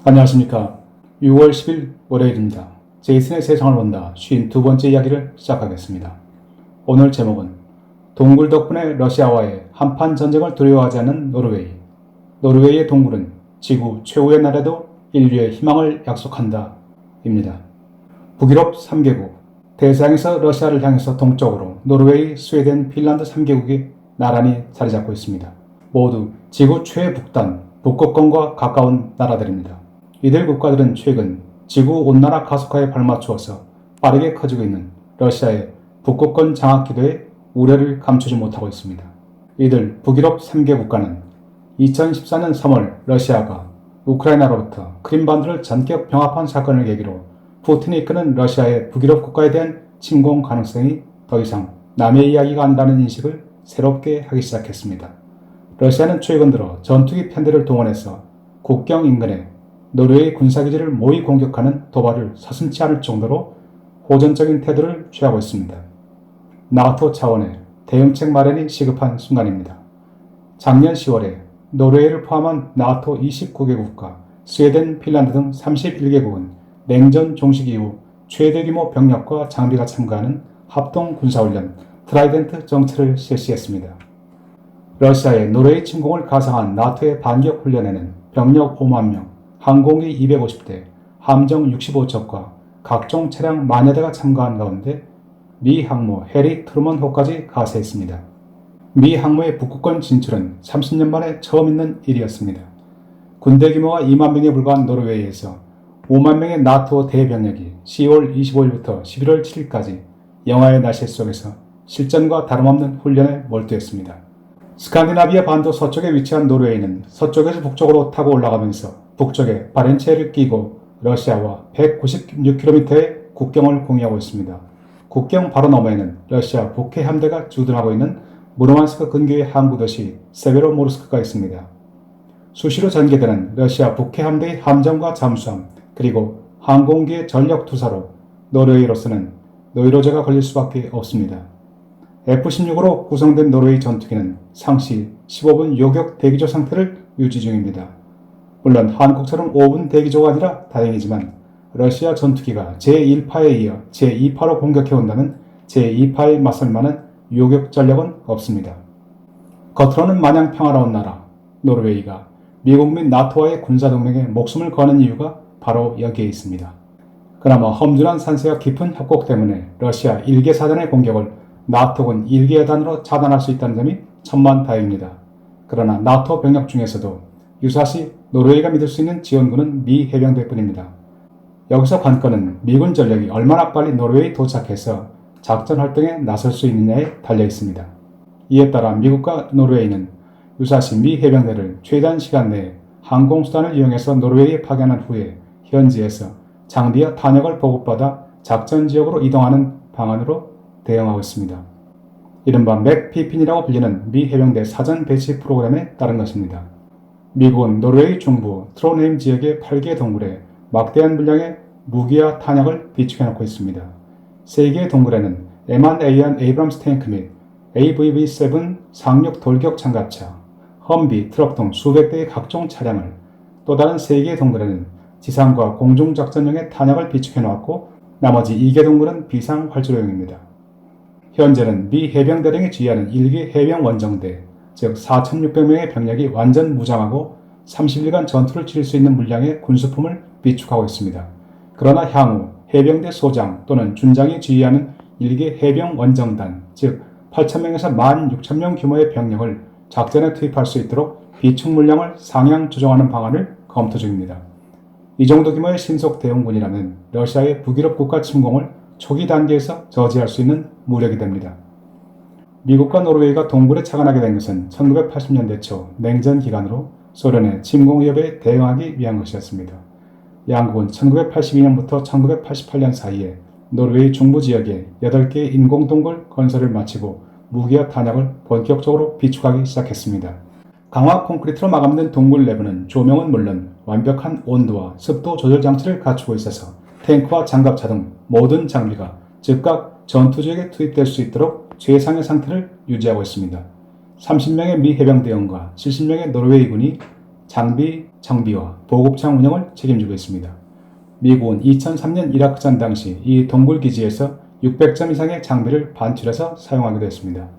안녕하십니까. 6월 10일 월요일입니다. 제이슨의 세상을 본다 52번째 이야기를 시작하겠습니다. 오늘 제목은 동굴 덕분에 러시아와의 한판 전쟁을 두려워하지 않는 노르웨이. 노르웨이의 동굴은 지구 최후의 날에도 인류의 희망을 약속한다. 입니다. 북유럽 3개국, 대서양에서 러시아를 향해서 동쪽으로 노르웨이, 스웨덴, 핀란드 3개국이 나란히 자리 잡고 있습니다. 모두 지구 최북단, 북극권과 가까운 나라들입니다. 이들 국가들은 최근 지구 온난화 가속화에 발맞추어서 빠르게 커지고 있는 러시아의 북극권 장악 기도에 우려를 감추지 못하고 있습니다. 이들 북유럽 3개 국가는 2014년 3월 러시아가 우크라이나로부터 크림반도를 전격 병합한 사건을 계기로 푸틴이 이끄는 러시아의 북유럽 국가에 대한 침공 가능성이 더 이상 남의 이야기가 아니라는 인식을 새롭게 하기 시작했습니다. 러시아는 최근 들어 전투기 편대를 동원해서 국경 인근에 노르웨이 군사기지를 모의 공격하는 도발을 서슴지 않을 정도로 호전적인 태도를 취하고 있습니다. 나토 차원의 대응책 마련이 시급한 순간입니다. 작년 10월에 노르웨이를 포함한 나토 29개국과 스웨덴, 핀란드 등 31개국은 냉전 종식 이후 최대 규모 병력과 장비가 참가하는 합동 군사훈련 트라이덴트 정체를 실시했습니다. 러시아의 노르웨이 침공을 가상한 나토의 반격 훈련에는 병력 5만 명, 항공기 250대, 함정 65척과 각종 차량 만여 대가 참가한 가운데 미 항모 해리 트루먼호까지 가세했습니다. 미 항모의 북극권 진출은 30년 만에 처음 있는 일이었습니다. 군대 규모가 2만 명에 불과한 노르웨이에서 5만 명의 나토 대병력이 10월 25일부터 11월 7일까지 영하의 날씨 속에서 실전과 다름없는 훈련에 몰두했습니다. 스칸디나비아 반도 서쪽에 위치한 노르웨이는 서쪽에서 북쪽으로 타고 올라가면서 북쪽에 바렌츠해를 끼고 러시아와 196km의 국경을 공유하고 있습니다. 국경 바로 너머에는 러시아 북해 함대가 주둔하고 있는 무르만스크 근교의 항구 도시 세베로모르스크가 있습니다. 수시로 전개되는 러시아 북해 함대의 함정과 잠수함 그리고 항공기의 전력 투사로 노르웨이로서는 노이로제가 걸릴 수밖에 없습니다. F-16으로 구성된 노르웨이 전투기는 상시 15분 요격 대기조 상태를 유지 중입니다. 물론 한국처럼 5분 대기조가 아니라 다행이지만 러시아 전투기가 제1파에 이어 제2파로 공격해온다면 제2파에 맞설 만한 요격 전력은 없습니다. 겉으로는 마냥 평화로운 나라 노르웨이가 미국 및 나토와의 군사동맹에 목숨을 거는 이유가 바로 여기에 있습니다. 그나마 험준한 산세와 깊은 협곡 때문에 러시아 1개 사단의 공격을 나토군 1개 여단으로 차단할 수 있다는 점이 천만다행입니다. 그러나 나토 병력 중에서도 유사시 노르웨이가 믿을 수 있는 지원군은 미 해병대뿐입니다. 여기서 관건은 미군 전력이 얼마나 빨리 노르웨이 도착해서 작전 활동에 나설 수 있느냐에 달려 있습니다. 이에 따라 미국과 노르웨이는 유사시 미 해병대를 최단 시간 내에 항공수단을 이용해서 노르웨이에 파견한 후에 현지에서 장비와 탄약을 보급받아 작전 지역으로 이동하는 방안으로 대응하고 있습니다. 이른바 맥피핀이라고 불리는 미 해병대 사전 배치 프로그램에 따른 것입니다. 미국은 노르웨이 중부 트론헤임 지역의 8개 동굴에 막대한 분량의 무기와 탄약을 비축해놓고 있습니다. 3개의 동굴에는 M1A1 에이브람스 탱크 및 AVV-7 상륙 돌격 장갑차, 험비, 트럭 등 수백 대의 각종 차량을, 또 다른 3개의 동굴에는 지상과 공중작전용의 탄약을 비축해놓았고 나머지 2개 동굴은 비상 활주로용입니다. 현재는 미 해병대령이 지휘하는 1기 해병원정대, 즉 4,600명의 병력이 완전 무장하고 30일간 전투를 치를 수 있는 물량의 군수품을 비축하고 있습니다. 그러나 향후 해병대 소장 또는 준장이 지휘하는 1기 해병원정단, 즉 8,000명에서 16,000명 규모의 병력을 작전에 투입할 수 있도록 비축 물량을 상향 조정하는 방안을 검토 중입니다. 이 정도 규모의 신속 대응군이라면 러시아의 북유럽 국가 침공을 초기 단계에서 저지할 수 있는 무력이 됩니다. 미국과 노르웨이가 동굴에 착안하게 된 것은 1980년대 초 냉전 기간으로 소련의 침공 위협에 대응하기 위한 것이었습니다. 양국은 1982년부터 1988년 사이에 노르웨이 중부 지역에 8개의 인공동굴 건설을 마치고 무기와 탄약을 본격적으로 비축하기 시작했습니다. 강화 콘크리트로 마감된 동굴 내부는 조명은 물론 완벽한 온도와 습도 조절 장치를 갖추고 있어서 탱크와 장갑차 등 모든 장비가 즉각 전투지역에 투입될 수 있도록 최상의 상태를 유지하고 있습니다. 30명의 미 해병대원과 70명의 노르웨이군이 장비, 장비와 보급창 운영을 책임지고 있습니다. 미국은 2003년 이라크전 당시 이 동굴기지에서 600점 이상의 장비를 반출해서 사용하기도 했습니다.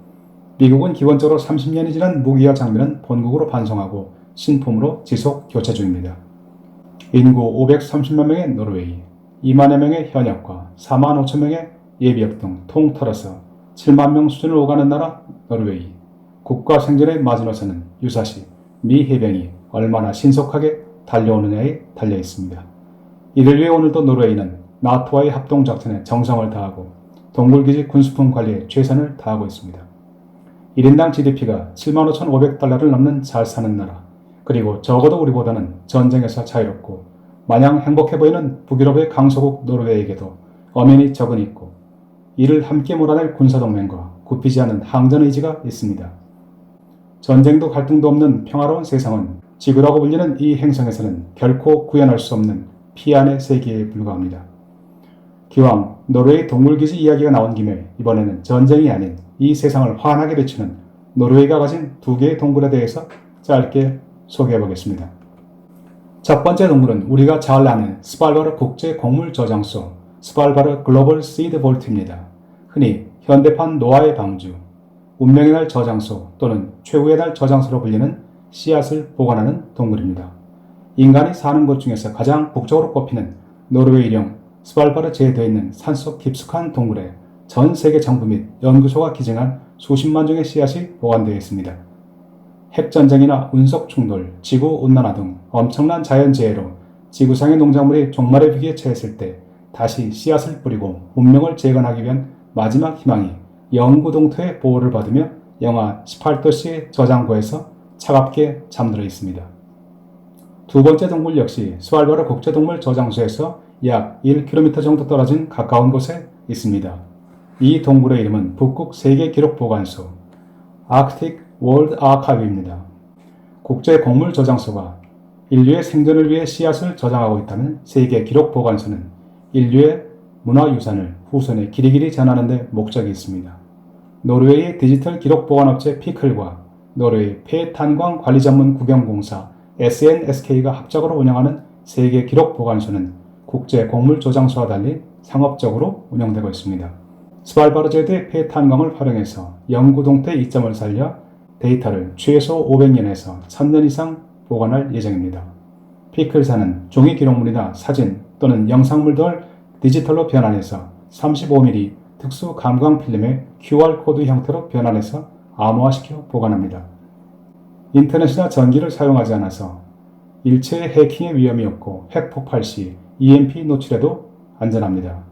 미국은 기본적으로 30년이 지난 무기와 장비는 본국으로 반송하고 신품으로 지속 교체 중입니다. 인구 530만 명의 노르웨이, 2만여 명의 현역과 4만 5천 명의 예비역 등 통틀어서 7만 명 수준을 오가는 나라 노르웨이. 국가 생존의 마지노선은 유사시 미 해병이 얼마나 신속하게 달려오느냐에 달려 있습니다. 이를 위해 오늘도 노르웨이는 나토와의 합동작전에 정성을 다하고 동굴기지 군수품 관리에 최선을 다하고 있습니다. 1인당 GDP가 75,500달러를 넘는 잘 사는 나라, 그리고 적어도 우리보다는 전쟁에서 자유롭고 마냥 행복해 보이는 북유럽의 강소국 노르웨이에게도 엄연히 적은 있고 이를 함께 몰아낼 군사동맹과 굽히지 않은 항전 의지가 있습니다. 전쟁도 갈등도 없는 평화로운 세상은 지구라고 불리는 이 행성에서는 결코 구현할 수 없는 피안의 세계에 불과합니다. 기왕 노르웨이 동굴기지 이야기가 나온 김에 이번에는 전쟁이 아닌 이 세상을 환하게 비추는 노르웨이가 가진 두 개의 동굴에 대해서 짧게 소개해 보겠습니다. 첫 번째 동굴은 우리가 잘 아는 스발바르 국제 곡물 저장소, 스발바르 글로벌 시드 볼트입니다. 흔히 현대판 노아의 방주, 운명의 날 저장소 또는 최후의 날 저장소로 불리는 씨앗을 보관하는 동굴입니다. 인간이 사는 곳 중에서 가장 북쪽으로 꼽히는 노르웨이령 스발바르제에 되어 있는 산속 깊숙한 동굴에 전 세계 정부 및 연구소가 기증한 수십만 종의 씨앗이 보관되어 있습니다. 핵전쟁이나 운석 충돌, 지구온난화 등 엄청난 자연재해로 지구상의 농작물이 종말의 위기에 처했을 때 다시 씨앗을 뿌리고 문명을 재건하기 위한 마지막 희망이 영구동토의 보호를 받으며 영하 18도씨의 저장고에서 차갑게 잠들어 있습니다. 두 번째 동굴 역시 스발바르 국제동물 저장소에서 약 1km 정도 떨어진 가까운 곳에 있습니다. 이 동굴의 이름은 북극 세계기록보관소, 아크틱 월드 아카이브입니다. 국제곡물저장소가 인류의 생존을 위해 씨앗을 저장하고 있다는 세계기록보관소는 인류의 문화유산을 후손에 길이길이 전하는 데 목적이 있습니다. 노르웨이의 디지털 기록보관업체 피클과 노르웨이 폐탄광 관리 전문 국영공사 SNSK가 합작으로 운영하는 세계기록보관소는 국제곡물저장소와 달리 상업적으로 운영되고 있습니다. 스발바르제드의 폐탄광을 활용해서 영구동토의 이점을 살려 데이터를 최소 500년에서 1000년 이상 보관할 예정입니다. 피클사는 종이 기록물이나 사진 또는 영상물 등을 디지털로 변환해서 35mm 특수 감광 필름의 QR코드 형태로 변환해서 암호화시켜 보관합니다. 인터넷이나 전기를 사용하지 않아서 일체의 해킹의 위험이 없고 핵폭발 시 EMP 노출에도 안전합니다.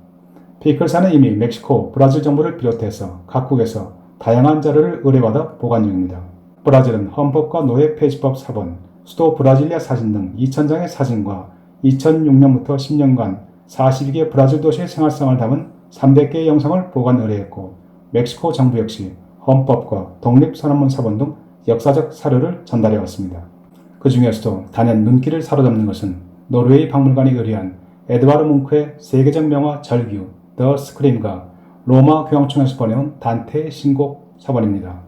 피클사는 이미 멕시코, 브라질 정부를 비롯해서 각국에서 다양한 자료를 의뢰받아 보관 중입니다. 브라질은 헌법과 노예 폐지법 사본, 수도 브라질리아 사진 등 2000장의 사진과 2006년부터 10년간 42개 브라질 도시의 생활상을 담은 300개의 영상을 보관 의뢰했고 멕시코 정부 역시 헌법과 독립선언문 사본 등 역사적 사료를 전달해 왔습니다. 그 중에서도 단연 눈길을 사로잡는 것은 노르웨이 박물관이 의뢰한 에드바르 뭉크의 세계적 명화 절규 더 스크림과 로마 교황청에서 보내온 단테의 신곡 사본입니다.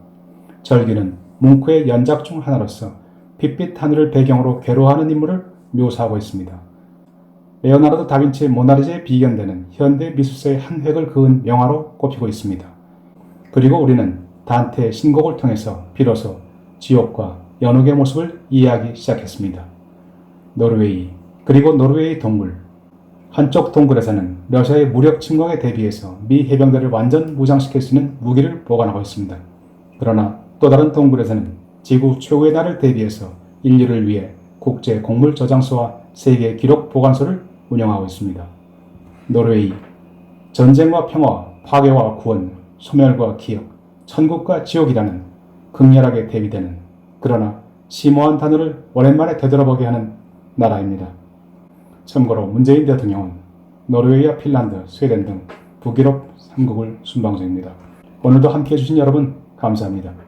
절규는 뭉크의 연작 중 하나로서 핏빛 하늘을 배경으로 괴로워하는 인물을 묘사하고 있습니다. 레오나르도 다빈치의 모나리자에 비견되는 현대 미술사의 한 획을 그은 명화로 꼽히고 있습니다. 그리고 우리는 단테의 신곡을 통해서 비로소 지옥과 연옥의 모습을 이해하기 시작했습니다. 노르웨이, 그리고 노르웨이 동굴. 한쪽 동굴에서는 러시아의 무력 침공에 대비해서 미 해병대를 완전 무장시킬 수 있는 무기를 보관하고 있습니다. 그러나 또 다른 동굴에서는 지구 최후의 날을 대비해서 인류를 위해 국제 곡물 저장소와 세계 기록 보관소를 운영하고 있습니다. 노르웨이, 전쟁과 평화, 파괴와 구원, 소멸과 기억, 천국과 지옥이라는 극렬하게 대비되는 그러나 심오한 단어를 오랜만에 되돌아보게 하는 나라입니다. 참고로 문재인 대통령은 노르웨이와 핀란드, 스웨덴 등 북유럽 3국을 순방 중입니다. 오늘도 함께해 주신 여러분 감사합니다.